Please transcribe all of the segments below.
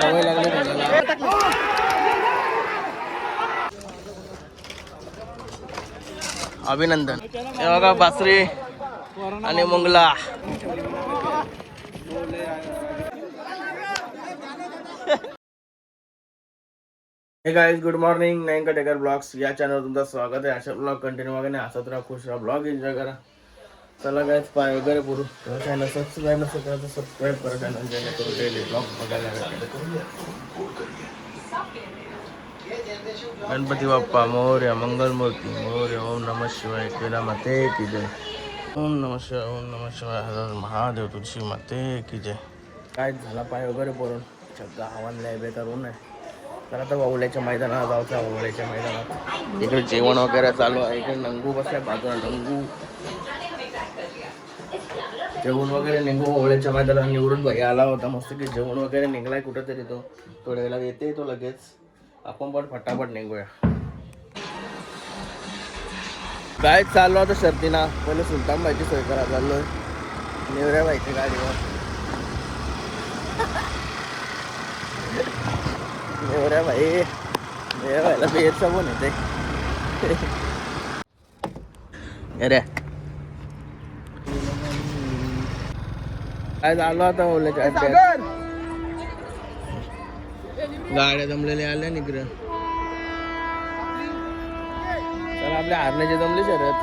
सवय लागली त्याला. अभिनंदन. हे बघा बासरी आणि मुंगला. Hey guys, good morning. नाइन कटेकर ब्लॉग्स या चॅनल तुमचं स्वागत आहे. अशा ब्लॉग कंटिन्यू वगैरे हसत राहा, खुश राहा, ब्लॉग एन्जॉय करा. चला गाइस, पाय वगैरे पुरू. चॅनल सबस्क्राईब नसेल तर सबस्क्राईब करा चॅनल, जेणेकरून डेली ब्लॉग बघायला भेटेल. गणपती बाप्पा मोरया, मंगलमूर्ती मोरया. ओम नमः शिवाय. केला माते की जय. ओम नमः शिवाय, ओम नमः शिवाय. हर महादेव. तुळशी माते की जय. काय झाला पाय वगैरे पडून गावान लय बेकार ऊन आहे. तर आता वावल्याच्या मैदानात जाऊचा. वावल्याच्या मैदानात इकडे जेवण वगैरे चालू आहे. इकडे नंगू बसलाय बाजूला. नंगू जेवण वगैरे निघू. वावल्याच्या मैदानात निवडून भाई आला होता मस्त की जेवण वगैरे निघलाय कुठेतरी. तो थोड्या वेळेला येते तो लगेच. आपण पण फटाफट निघूया. काय चालू आता शर्तीना. पहिले सुलतान भाईची सोय करा चाललोय. नेवऱ्या भाईच्या गाडीवर. नेवऱ्या भाई, नेवऱ्या भाईला बेरचा पण येते. अरे काय चालू आता ओल्याच्या अड्ड्यात. गाड्या जमलेल्या आल्या निकडं. चला आपल्या हारण्याची जमली शर्यत.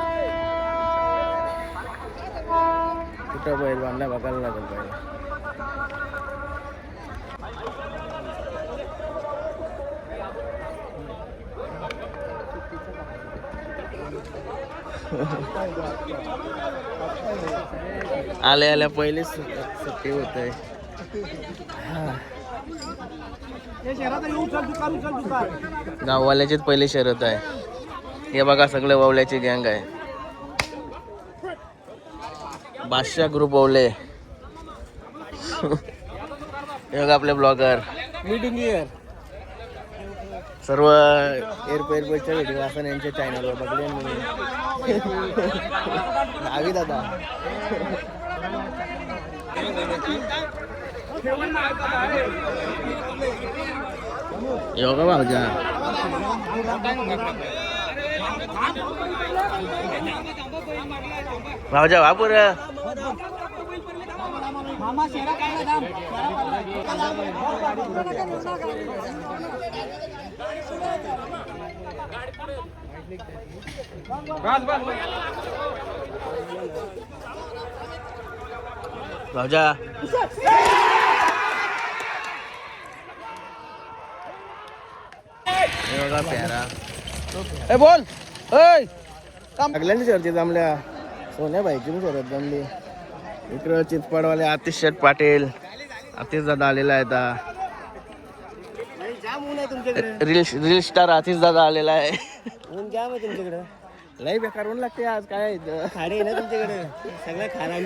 कुठं बैल बांधला बघायला लागेल पाहिजे. आल्या आल्या पहिलीच सुट्टी होत आहे. गाववाल्याचीच पहिली शर्यत आहे. हे बघा सगळे वावल्याची गँग आहे. बादशाह ग्रुप वावले. हे बघा आपले ब्लॉगर. मीटिंग इयर सर्व एअरपोर्टच्या व्हिडिओ असं यांच्या चॅनलवर बघले मी. आवी दादा योगा भाऊजा. भाऊजा वापूर. भाऊजा प्यारा. ए बोल. लागल्या शर्ती जमल्या. सोन्या भाईची पण शर्यत जमली. इकडं चितपाडवाले आतिश शेठ पाटील. आतिश दादा आलेला आहे आता. रील स्टार आतिश दादा आलेला आहे. ऊन जाम आहे तुमच्याकडे. लई बेकार ऊन लागते आज. काय खाणे आहे ना तुमच्याकडे सगळं खाना.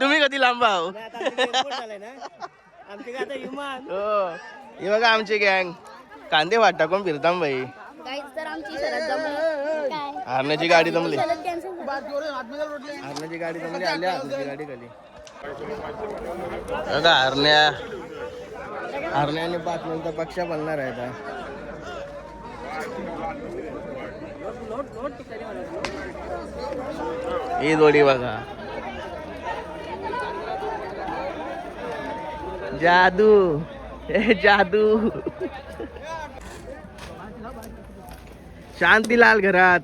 तुम्ही कधी लांब आहो. हे बघा आमची गँग कांदे वाट टाकून फिरता भाई. हारण्याची गाडी जमली. हारण्याची गाडी जमली. आल्या हारण्याची गाडी खाली. बघा हारण्याने 5 नंतर पक्षा बनणार आहे आता. ही जोडी बघा. जादू जादू. शांतीलाल घरात.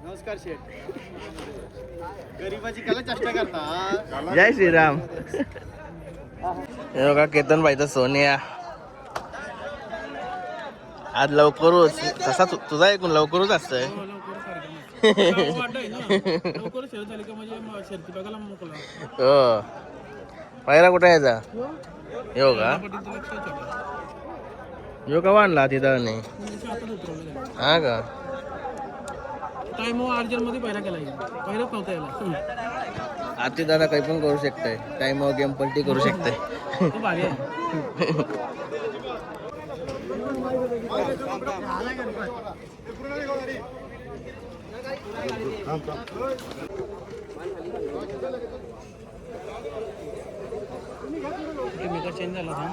नमस्कार शेठ. गरीबाची कला चेष्टा करता. जय श्रीराम. हे बघा केतन भाईचा सोनिया. आज लवकरच तसा तुझा ऐकून लवकरच असतंय. हो पहिला कुठे यायचा. येऊ का यो का आणला तिथं नाही. हा का टाइम अर्जंट मध्ये पहिला केला. पहिलाच नव्हता याला. आती दादा काही पण करू शकते. टाइम गेम पलटी करू शकते. मेकर चेंज झाला था.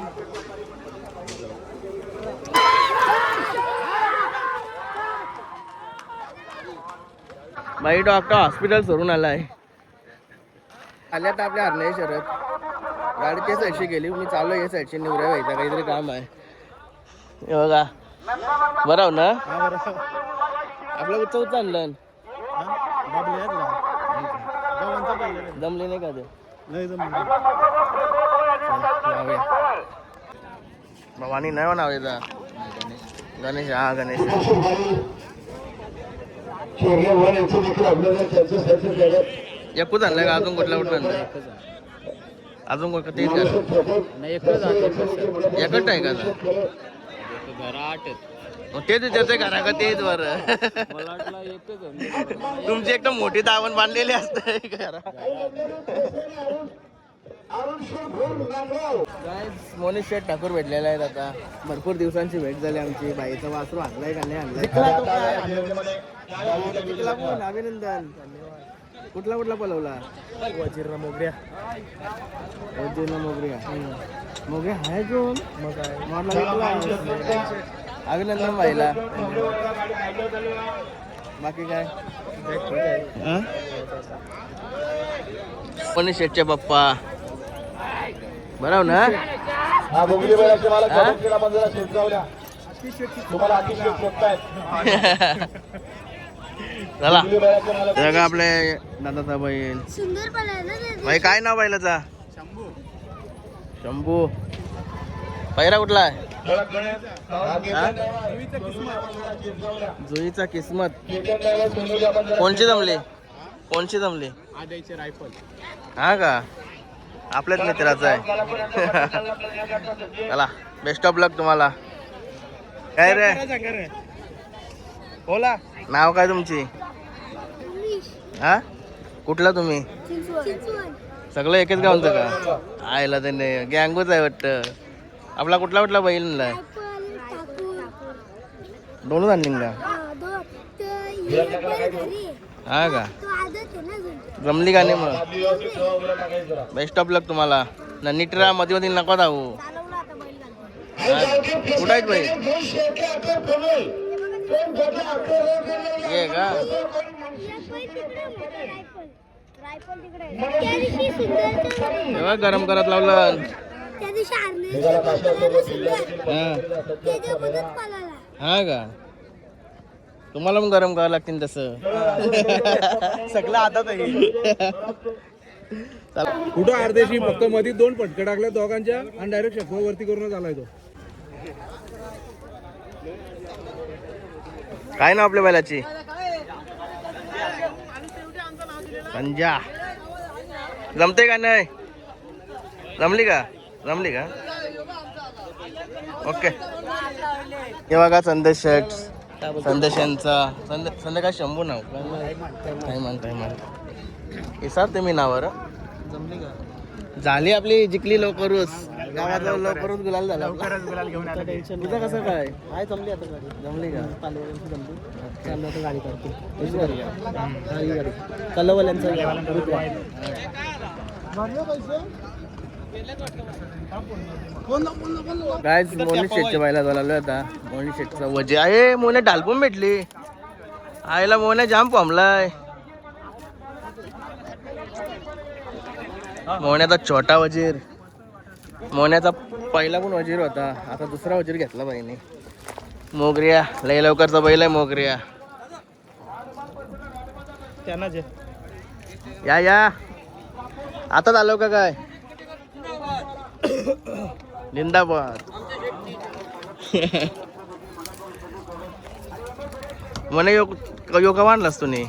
बाई डॉक्टर हॉस्पिटल सोडून आलाय. आल्या तर आपल्या हरणाई शरद गाडी त्या साईडशी गेली. मी चाललो या साईडशी निवऱ्या व्हायचा काहीतरी काम आहे. हे बघा बरं हो ना आपलं उत्सव चाललं. जमले नाही का ते भवानी नाही नाव येतं गणेश. हा गणेश एकूच आणलाय का अजून कुठला कुठला आणलाय अजून कोण तेच एकच आहे का तेच विचारतोय घरा का तेच बरं. तुमची एकदम मोठी दावण बांधलेली असते घरा. मोनिश शेठ ठाकूर भेटलेला आहेत. आता भरपूर दिवसांची भेट झाली आमची. बाईचा वासरू आणलाय का नाही आणलाय. अभिनंदन. कुठला कुठला पलवला वजीरला मोगऱ्या. वजीरला मोगऱ्या मोगऱ्या आहे जो अभिनंदन बाईला. बाकी काय पण शेठचे पप्पा बरोबर ना. चला का आपले दादाचा बैल भाई काय नाव बैलाचा शंभू. पहिरा कुठला आहे जुईचा किस्मत. कोणची जमली कोणची जमली रायफल. हा का आपल्याच मित्राचा आहे. चला बेस्ट ऑफ लक तुम्हाला. काय रे बोला नाव काय तुमची. हा कुठला तुम्ही सगळं एकच गावचं का. आयला त्याने गँगूच आहे वाटतं. आपला कुठला कुठला बैल आणलाय दोनच आणली का. हा का जमली का नाही मग. बेस्ट ऑफ लक तुम्हाला. नीट राहा मध्ये मध्ये नको धावू. कुठं आहेत बैल ये का तेव्हा गरम करत लावलं. हा का तुम्हाला पण गरम करावं लागतील तसं. सगळं आता कुठं अर्ध्याशी फक्त मध्ये 2 फटके टाकले दोघांच्या आणि डायरेक्ट शेकवा वरती करूनच आलाय तो. काय ना आपल्या बैलाची संजा जमते का नाही जमली का ओके. हे बघा संदेश शेठ संदेशांचा संध्याकाळ शंभू नाव काय म्हणताय इसार तुम्ही नावावर जमली का झाली आपली जिंकली लवकरच गावाचा लवकरच गुलाल झाला. तुझं कसं काय आहे जमली आता गाडी. जमली का पालवाल्यांची जमली. चालू आता गाडी करते ही गाडी कलवाल्यांचा काय मोनी शेटच्या बायला झाला आता. मोनी शेटचा वजे आहे. मोने ढालपून भेटली आईला. मोने जाम पामलाय. मोन्याचा छोटा वजीर. मोन्याचा पहिला पण वजीर होता आता दुसरा वजीर घेतला बाईने. मोगऱ्या लय लवकरचा बैल आहे मोगऱ्या. त्यांना जे या आता आलो का काय जिंदाबाद. म्हणे यो का मांडलास तुम्ही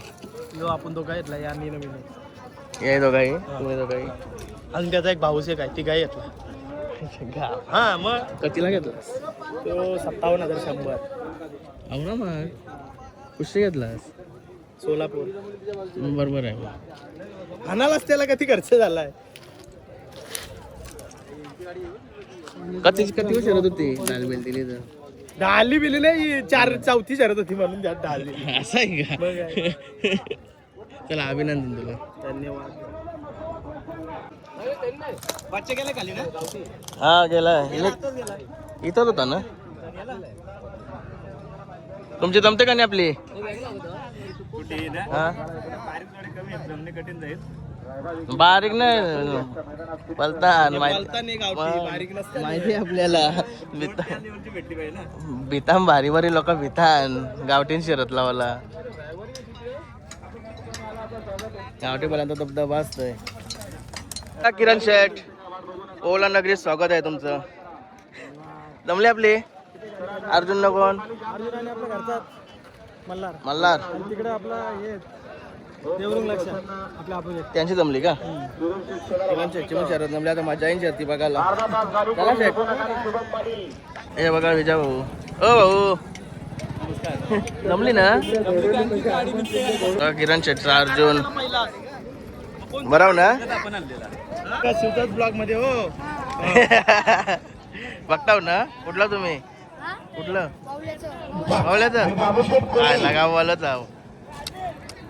आपण तो काय घेतला या नवीन ये दोघाही तुम्ही दोघाही. अजून त्याचा एक भाऊस एक आहे ती गाय घेतला. हा मग कतीला घेतलास तो 57,100. अहो ना मग कुठे घेतलास सोलापूर. बरोबर आहे. आणालाच त्याला किती खर्च झालाय. कती शरत होती लाल बेल दिली तर ढाली बिली नाही 4-4थी शरत होती म्हणून त्यात ढाली. असं आहे का. चला अभिनंदन तुला. धन्यवाद. बच्चे गेले खाली ना हा गेला इथंच होता ना. तुमची जमते का नाही आपली? हा बारीक नाही पलतान माहिती आपल्याला. भितान भारी भारी लोक भितान गावठीन शरत लावाला. गावठी पर्यंत धबधबा असतोय. किरण शेठ ओला नगरीत स्वागत आहे तुमचं. जमले आपली अर्जुन नकोन अर्जुनाने आपल्या घरचा मल्हार मल्हार तिकडे आपला हे देवरुंग लक्ष आपल्या अपोजिट त्यांची जमली का? किरण शेठची पण शरद जमली. आता मजा येईन शर्ती बघायला. चला शेठ हे बघा विजय भाऊ. ओ भाऊ जमली ना किरण शेठचा अर्जुन बराव ना. शिवताच ब्लॉग मध्ये हो बघताव ना. कुठला तुम्ही कुठलं पावल्याचं काय लगावलंच आहो.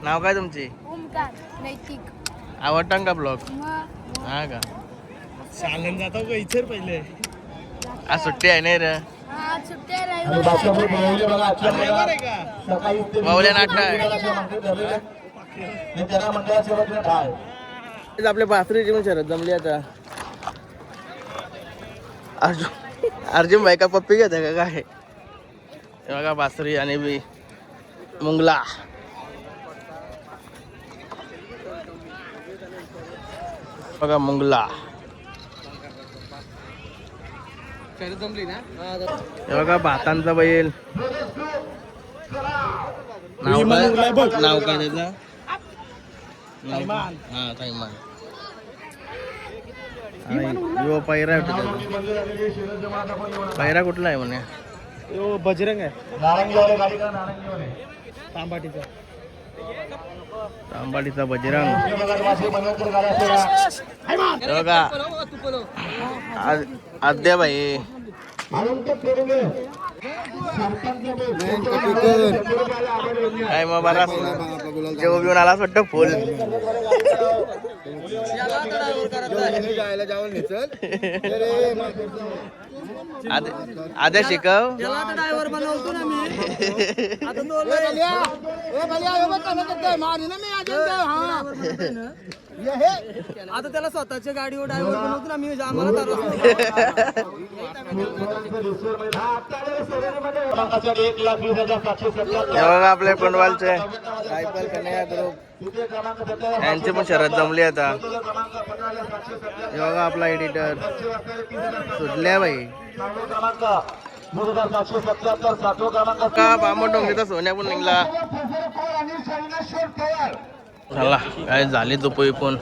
नाव काय तुमची? आवडता का ब्लॉग? हा का चालन जातो का इचर पहिले. आज सुट्टी आहे नाही रे. बावल्या नाट्य आपल्या बासरीची पण शरद जमली आता. अर्जुन भाई का पप्पी घेत का काय? हे बघा बासरी आणि बी मुंगला. बघा मुंगला जमली ना. हे बघा भातांचा बैल. नाव काय त्याचं? हा थैमान. यो पैरा पैरा कुठला आहे म्हणे? यो बजरंग आहे तांबाटीचा. तांबाडीचा बजरंग. बघा आद्या भाई काय मग बरा जेव्हा घेऊन आलाच वाटतं फुल. आद्या शिकव. ड्रायव्हर बनवतो ना मी. आता त्याला स्वतःच्या गाडीवर ड्रायव्हर बनवतो ना मी. आम्हाला बघा आपले कोंडवालचे रायफल कन्हैया ग्रुप यांची पण शरद जमली आता. बघा आपला एडिटर सुटल्या बाई का बामण डोंगरीचा सोन्या पण निघला. चला काय झाली झोपई पण.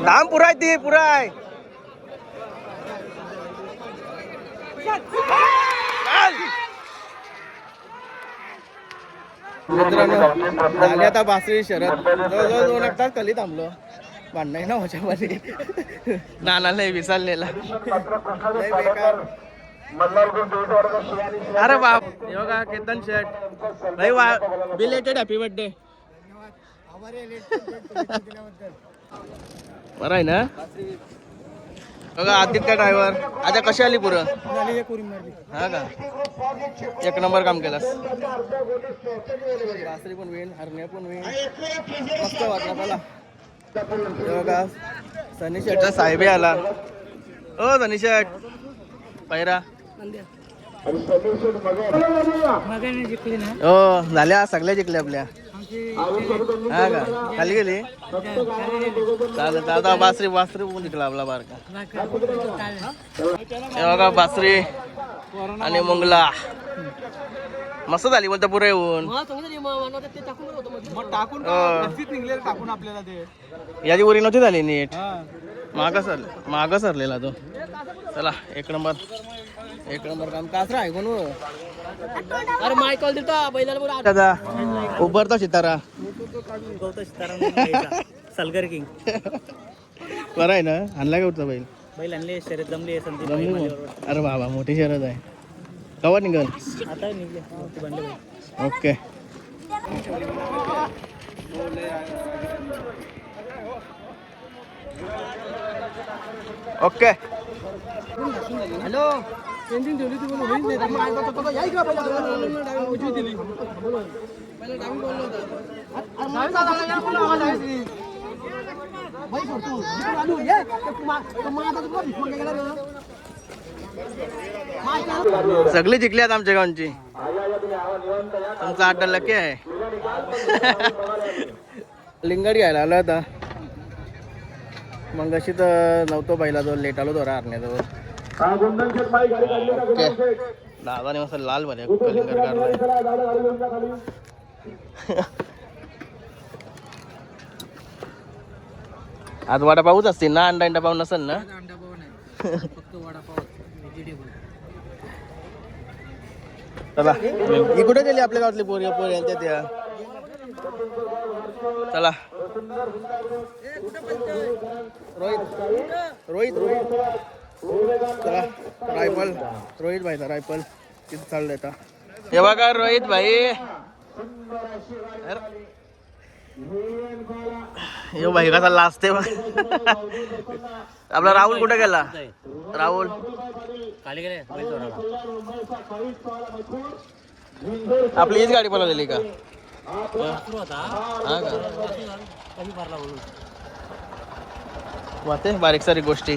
दाम पुराय ती पुराय. मित्रांनो झाली आता बासरी शरद. जवळजवळ 2 तास खाली थांबलो. भांडण ना माझ्यामध्ये नानाला विसरलेला. अरे बाप हे बघा केतन शेट भाई वा बिलेटेड हॅपी बर्थडे. बरं आहे ना. बघा आदित्य ड्रायव्हर आता कशी आली पुरं? हा का एक नंबर काम केलास. बासरी पण होईल हरण्या पण होईल मस्त वाटला मला. बघा सनी शेटचा साहेबी आला. ओ सनी शेट पैरा हो झाल्या सगळ्या जिंकल्या आपल्या. हा का खाली गेली चालेल. आता बासरी बासरी पण जिंकला आपला बारका. हे बघा बासरी आणि मुंगला मस्त झाली बोलता पुरे येऊन. टाकून आपल्याला ते याची उरी नव्हती झाली नीट. माग सरलेला तो. चला एक नंबर एक नंबर काम कासरा आहे कोण अरे मायकॉल दिलता बैलाला बोला दादा उभरता सितारा सलगर किंग बरं आहे ना आणला का उठता बैल बैल आणले शर्यत जमली संदीप अरे बाबा मोठी शहरात आहे कवा निघल आता निघले बनले ओके ओके हॅलो पेंटिंग ठेवली ती बोलू होईल सगळी जिंकल्यात आमच्या गावची तुमचा अड्डा लकी आहे लिंगड घ्यायला आला होता मग अशी तर नव्हतो पहिला तो लेट आलो तो हरण्याजवळ दादाने मस्त लाल भरे लिंगड काढलाय आज वडापावच असतील ना अंडा पाव नसेल ना फक्त वडापाव व्हेजिटेबल चला ही कुठे गेली आपल्या गावातली पोरी यांच्या त्या चला रोहित चला रायफल रोहित भाईचा रायफल तिथं चाललंय आता हे बघा रोहित भाई यो भाई कसा लाजते आपला राहुल कुठे गेला राहुल खाली गेले आपली हीच गाडी पळवलेली का हा का वाटते बारीक सारी गोष्टी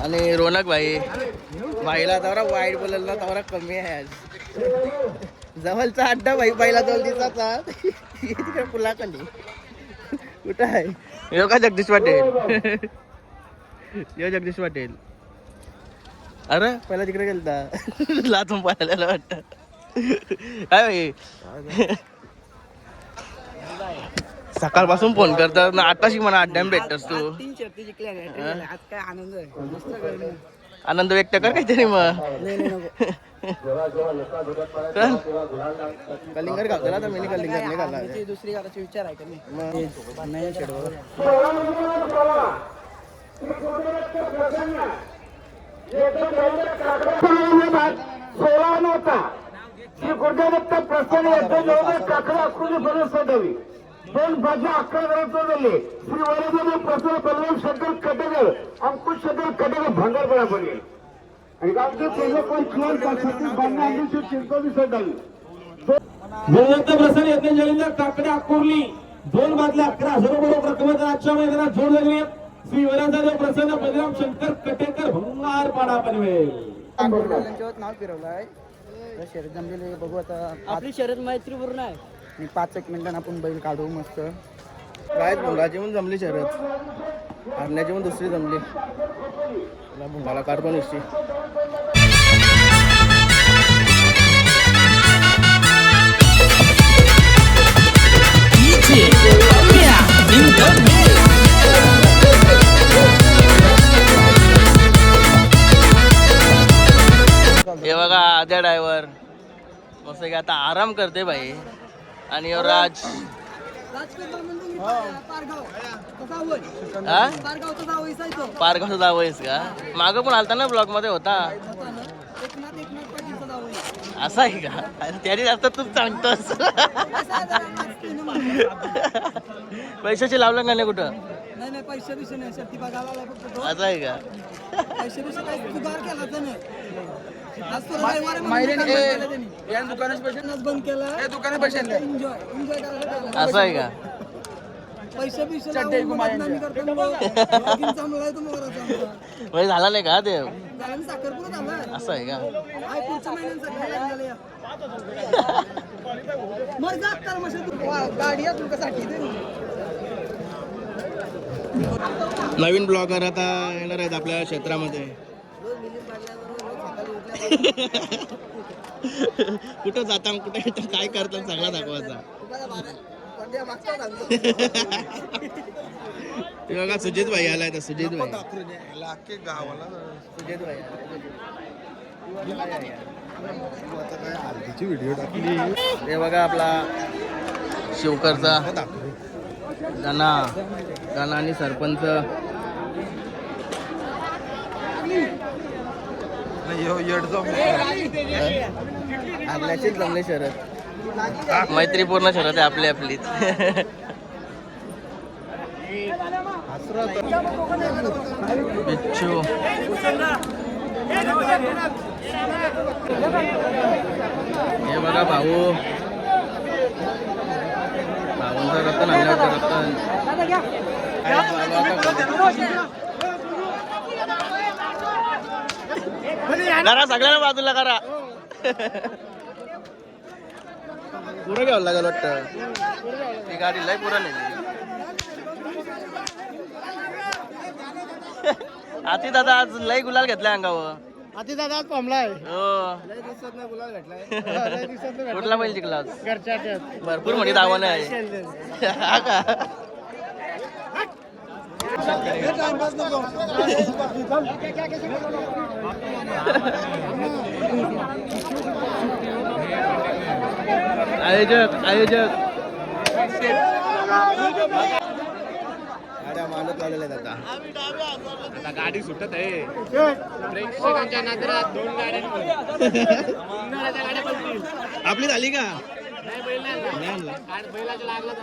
आणि रोनक भाईला तवरा वाईट बोलायला तवरा कमी आहे आज जवळचा अड्डा भाई पहिला जवळ दिसाचा तिकडे पुलाखाली कुठं आहे यो का जगदीश पाटील यो जगदीश पाटील अरे पहिला तिकडे गेलता लाचून पाहायला वाटत काय भाई सकाळपासून फोन करतात ना आताशी म्हणा अड्ड्याम भेटतस तू आज काय आनंद आहे आनंद व्यक्त कर काहीतरी मग कलिंगड घालतो तर मी कलिंगड नाही घालला दुसरी घराचे विचार आहे का नाही सोळा नव्हता श्री गुरुदेवदत्त प्रसन्न यज्ञ काकडे अकृती पर्यंत सोडवी दोन बाजू 11 ग्रामचे झाले श्री वैद्यदेव प्रसन्न बलराम शंकर कटेकर अंकुश शंकर कटेकर भंगारपडा पडले आणि गावचे पहिले कोण किमान पाचशे बांधणे अंकुश चिंचोली सोडवी गुरुदत्त प्रसन्न यज्ञ जलिंदर काकडे अकोरली दोन बाजल्या 11,000 रुपये रकमेचा आजच्या मैदानात जोड लागली श्री वैद्यदेव प्रसन्न बलराम शंकर कटेकर भंगारपडा पनवेल नाव फिरवलं आहे शर्यत जमलेली बघू आता आपली शर्यत मैत्रीपूर्ण आहे आणि 5-1 मिनिटांनी आपण बैल काढू मस्त काय भुंगाची पण जमली शर्यत हरण्याची पण दुसरी जमली भुंगाला काढतो निश्चित हे बघा आद्या ड्रायव्हर मस्त की आता आराम करते भाई आणि राज पारगावचा जावयस का मागं पण आलता ना ब्लॉग मध्ये होता असं आहे का त्याने जास्त तू सांगतोस पैशाची लावलं का नाही कुठं नाही पैसे विषय नाही शक्ती बघायला फक्त असं आहे का पैसे विषय काही सुधार केला त्याने बंद केला असं आहे का पैसे बिशे झाला नाही का ते साखरपुरा झाला असं आहे का पुढच्या महिन्यात गाडी आहे तुमच्यासाठी नवीन ब्लॉगर आता येणार आहेत आपल्या क्षेत्रामध्ये कुठं जाता कुठे काय करतात सगळा दाखवायचा ते बघा सुजित भाई आलाय तर सुजित भाई सुजित भाई व्हिडिओ टाकली हे बघा आपला शिवकरचा गाणा गाणा आणि सरपंच आपल्याशीच जमले शरद मैत्रीपूर्ण शरद आहे आपली आपलीच बिच्छू हे बघा भाऊ भाऊंचा रतन आणल्यावर रतन करा सगळ्यांना बाजूला करा पुरं घ्यावं लागेल वाटतं ती गाडी लय पुरं नेली आती दादा आज लय गुलाल घेतलाय अंगावर आधी दादा आज पामलाय हो गुलाल भेटलाय कुठला बैल जिंकला आज? घरच्या भरपूर मोठी दावण आहे हा का आयोजक आयोजक गाड्या मालक लावलेल्या आहेत आता गाडी सुटत आहे प्रेक्षकांच्या नादरात 2 गाड्या आपली झाली का बैलाच्या लागला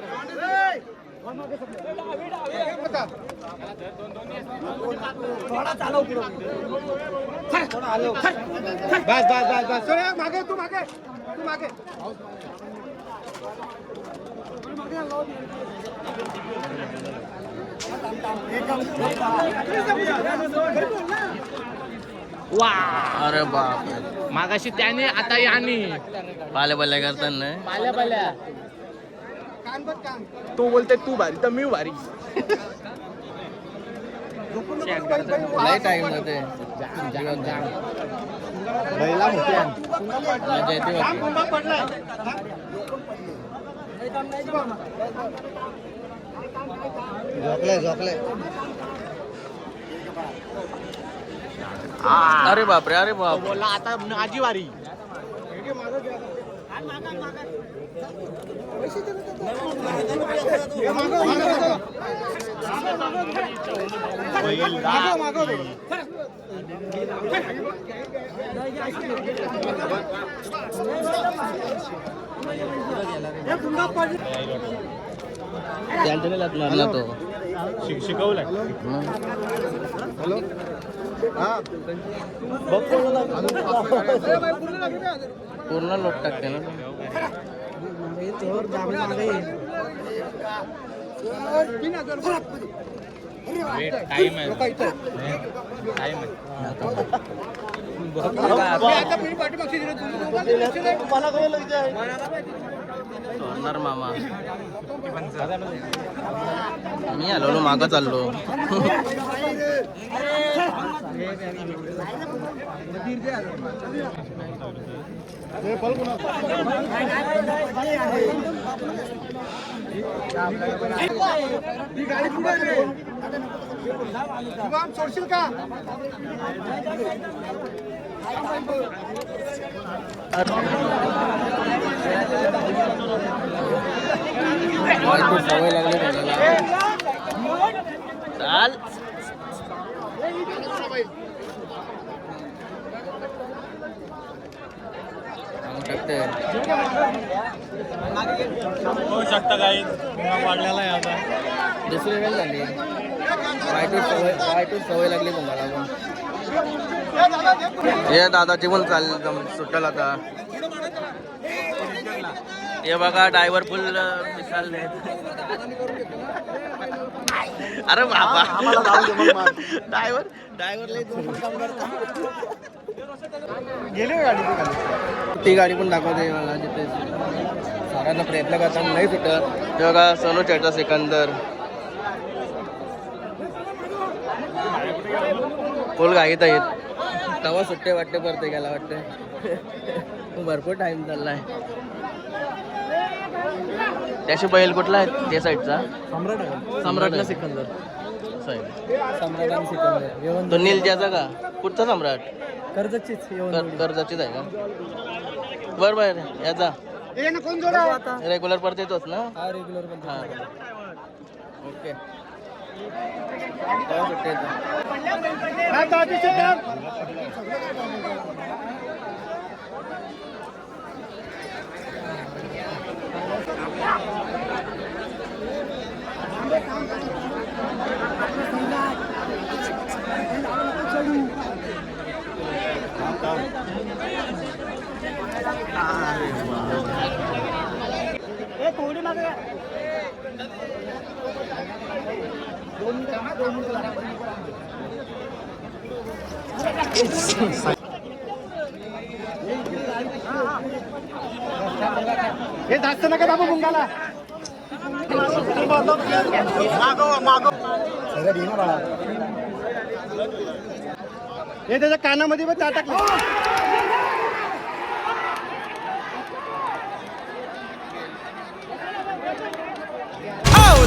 बस बस बस बस मागे तू मागे तू मागे वा अरे बाप मागाशी त्याने आता याने पाल्या पाल्या करताना पाल्या पाल्या तो बोलते तू भारी तर मी भारी लय टाइम जाते बैला मोठे मजा येते बाकी. झोकले अरे बापरे अरे बाप बोलला आता माझी वारी त्यांच्याने लागला तो शिकवलाय पूर्ण लोक टाकते ना टाइम आहे सोडणार मामा मी आलो मागं चाललो सोडशील का सवय लागली चाल होऊ शकता काही वाढलेला आहे आता दुसरी वेळ झाली वाईट सवय लागली तुम्हाला हे दादाची पण चाल सुटल आता हे बघा ड्रायव्हर फुल मिसाल अरे बाबा ड्रायव्हर लय काम करता गेले गाडी ती गाडी पण दाखवते मला जिथे सारांना प्रयत्न करताना नाही सुटत ते बघा सोनू चेटचा सिकंदर फुल घाईत आहेत तवा सुट्टे वाटते परते गेला वाटते भरपूर टाइम चाललाय त्याशी बैल कुठला आहे त्या साईडचा सम्राट आहे. सम्राटला सिकंदर साईड सम्राट आणि सिकंदर येऊन तो नील त्याचा का कुठचा सम्राट कर्जतचीच येऊन कर्जाचीच आहे का बर बर याचा आता रेग्युलर परत येतोच ना हा रेग्युलर हा ओके हे जास्त नका दाबू मुंगाला हे त्याच्या कानामध्ये पण टाकलं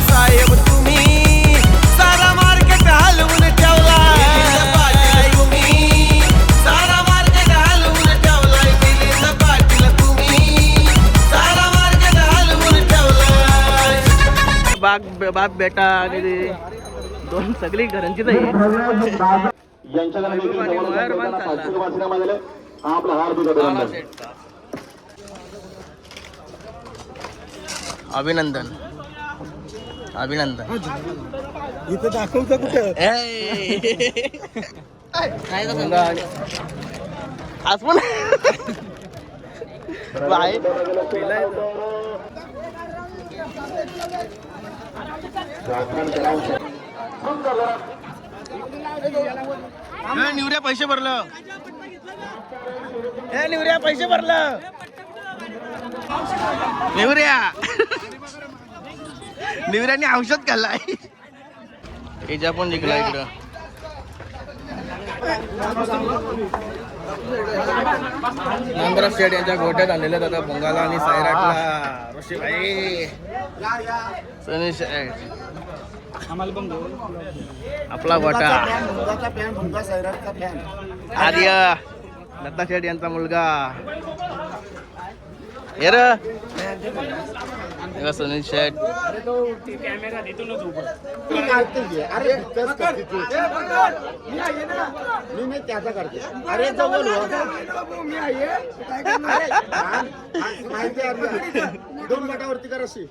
साहेब तुम्ही सारा मार्केट हलवून ठेवलाय तुम्ही सारा मार्केट हलवून ठेवलाय दिलीप पाटील तुम्ही सारा मार्केट हलवून ठेवलाय बाप बेटा आणि ते दोन सगळी घरांचीच आहे यांच्याकडे देखील समोर पाचशे वाचण्यामध्ये हा आपला हार्दिक अभिनंदन. अभिनंदन अभिनंदन इथं दाखवतं कुठं काय आज पण बाय निवऱ्या पैसे भरलं हे निवऱ्या पैसे भरलं निवऱ्याने औषध खाल्लाय याच्या पण जिंकला इकडं नांद्रा स्टेट यांच्या गोट्यात आलेल्या दादा भोंगाला आणि सायराटला ऋषीभाई सनी शेठ आपला गोटा आर्य दत्ता शेठ यांचा मुलगा हे र सुनील शेठ मी त्याचा करते अरे जवळ माहिती दोन गटावरती कर अशी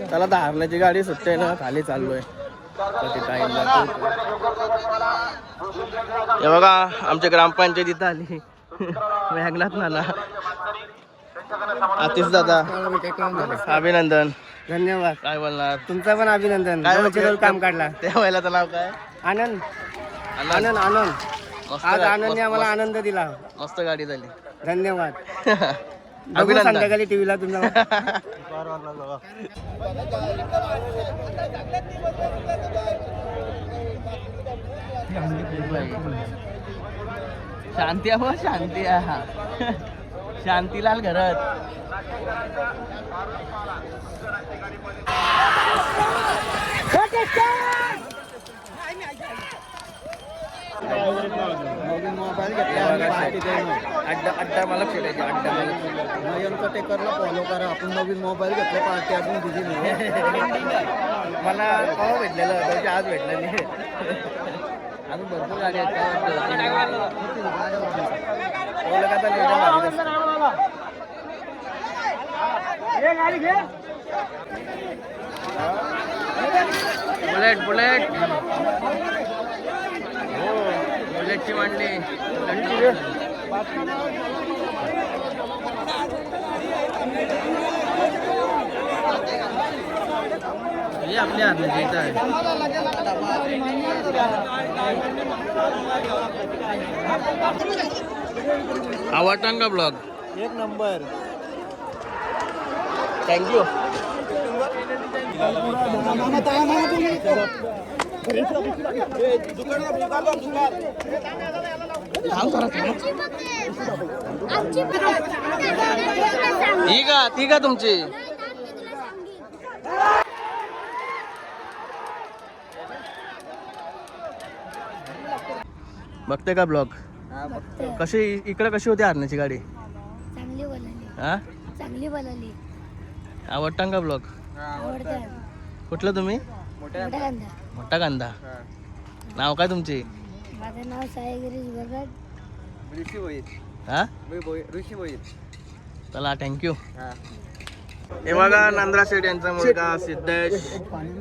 त्याला धारण्याची गाडी सुटते ना खाली चाललोय हे बघा आमच्या ग्रामपंचायत इथं आली मेघनाथ नाना आतिश दादा अभिनंदन धन्यवाद. काय बोलणार तुमचं पण अभिनंदन. काय काम काढला त्या महिलाचं नाव काय आनंद आनंद आनंद मस्त आज आनंदने आम्हाला आनंद दिला. मस्त गाडी झाली धन्यवाद. अभिनंदन संध्याकाळी टीव्हीला तुमचा शांती आहे शांती आहे शांतीलाल घरात मोबाईल घेतला अड्डा मला खेळायचे अड्डा मला मयंक टेकरला फॉलो करा. आपण नवीन मोबाईल घेतला पार्टी अजून दिली नाही. मला केव्हा भेटलेलं त्याच्या आज भेटलं नाही अजून भरपूर गाडी बुलेट बुलेट हो बुलेटची मांडली हे आपल्या हात आहे आवडता का ब्लॉग एक नंबर. थँक्यू ती का तुमची बघते का ब्लॉग कशी इकडे कशी होती हरण्याची गाडी चांगली बोलाली हा चांगली बोलाली आवडता का ब्लॉग आवडतं कुठलं तुम्ही मोठा कांदा मोठा कांदा नाव काय तुमची माझं नाव साई गिरीश भगत ऋषी होईल हा ऋषी होईल चला थँक्यू हे बघा नांद्रा शेठ यांचा मुलगा सिद्धेश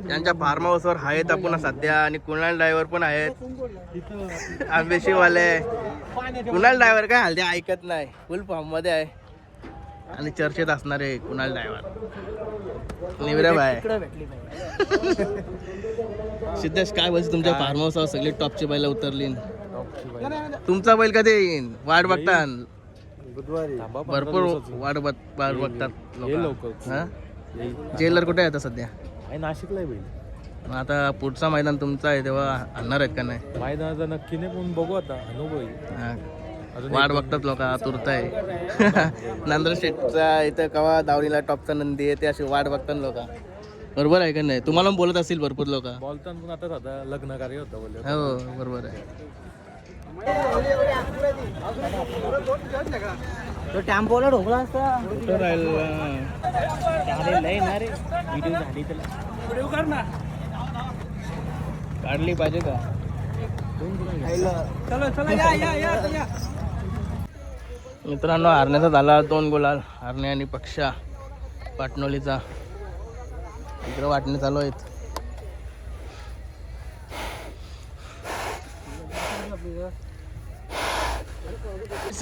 यांच्या फार्म हाऊसवर आहेत आपण सध्या आणि कुणाल ड्रायव्हर पण आहेत आंबेशीवाले कुणाल ड्रायव्हर काय हल्ली ऐकत नाही फुल फॉर्म मध्ये आहे आणि चर्चेत असणारे कुणाल ड्रायव्हर निवरे भाई सिद्धेश काय बोलतो तुमच्या फार्म हाऊसवर सगळी टॉपची बैल उतरली तुमचा बैल कधी येईन वाट बघता भरपूर वाट बघतात लोक जेलर कुठे आहे आता सध्या नाशिकला मग आता पुढचा मैदान तुमचा आहे तेव्हा आणणार आहेत का नाही मैदानाचा नक्की नाही पण बघू आता अनुभव हा. वाट बघतात लोक आतुरत आहे नांद्रा शेठचा इथं कवा दावणीला टॉपचा नंदी आहे ते अशी वाट बघतात लोक बरोबर आहे का नाही तुम्हाला पण बोलत असतील भरपूर लोक बोलताना पण आता आता लग्न कार्य होतं बोलले हो बरोबर आहे तो टेम्पोला ढोकला असता कुठं राहिला नाही ना रे व्हिडिओ झाली त्याला काढली पाहिजे का मित्रांनो हरण्याचा झाला 2 गुलाल हरणे आणि पक्षा पाटणोलीचा इकडं वाटणे चालू आहेत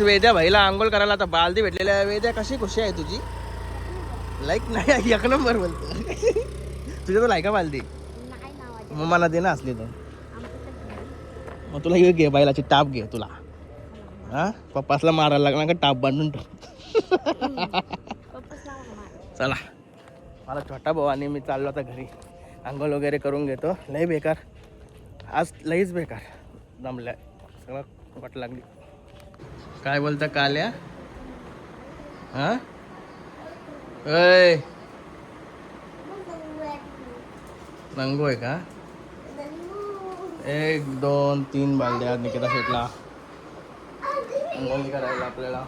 वेद्या भाईला आंघोळ करायला आता बालदी भेटलेली आहे वेद्या कशी खुशी आहे तुझी लाईक नाही एक नंबर बोलतो तुझ्या तर लायका बालदी नाही नावाची मग मला दे ना असली तर मग तुला हे घे बैलाची टाप घे तुला हा पप्पासला मारायला लागला का टाप बांधून ठेव चला मला छोटा भाऊ आणि मी चाललो आता घरी आंघोळ वगैरे करून घेतो लई बेकार आज लईच बेकार दमलाय सगळं वाट लागली काय बोलता काल्या हा नंगू आहे का 1 2 3 बालद्या निकिता शेटला अंघोळ करायला आपल्याला